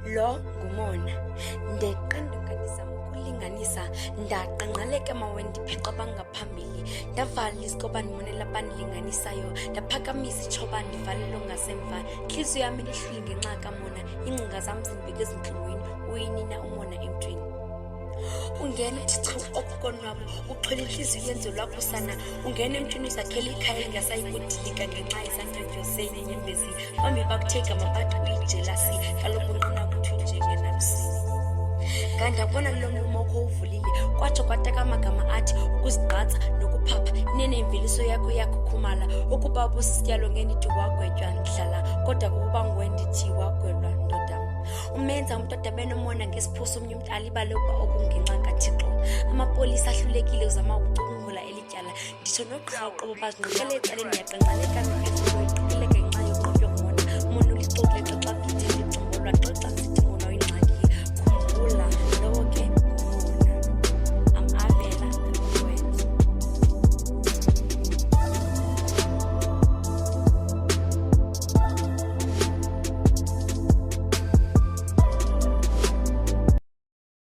Lo ngumona. Ndeqanda kanti zama ukulinganisa. Ndaqanqaleka mawe ndipheqa bangaphambili. Ndavala isikobani monela banilinganisayo. Ndaphakamisa itshoba ndivalelo ngasemva. Nhliziyo yami lihlwili ngenxa kamona. Ingcinga zam zimbeke ezintlungwini. Uyinina umona emntwini. Ungena uthi chu okukonwabo. Uxhwele inhliziyo yenzo lwakho sana. Ungena emntwini uzakhela ikhaya elingasayi kudilika ngenxa yesantyo senyembezi. Bambi bakuthega mabathi uyijelasi. Kaloku unqina ukuthi unjengenabusini. Ngandabona lo mlomo wakho uvulile. Kwatsho kwataka amagama athi ukuzigqatsa nokuphapha. Inene imveliso yakho yakhukhumala. Ukuba ubusisityalo ngenithi wagwetywa ndlala. Kodwa kuba nguwe ndithi wagwelwa ndodam. Umenza umntoda benomona ngesiphoso omnye umntu alibale ukuba okungenxa kaThixo. Amapolisa ahlulekile uzama ukucungula elityala. Nditsho nogqirha uqobo bazinqikele ecaleni yaqanqaleka nophezulu.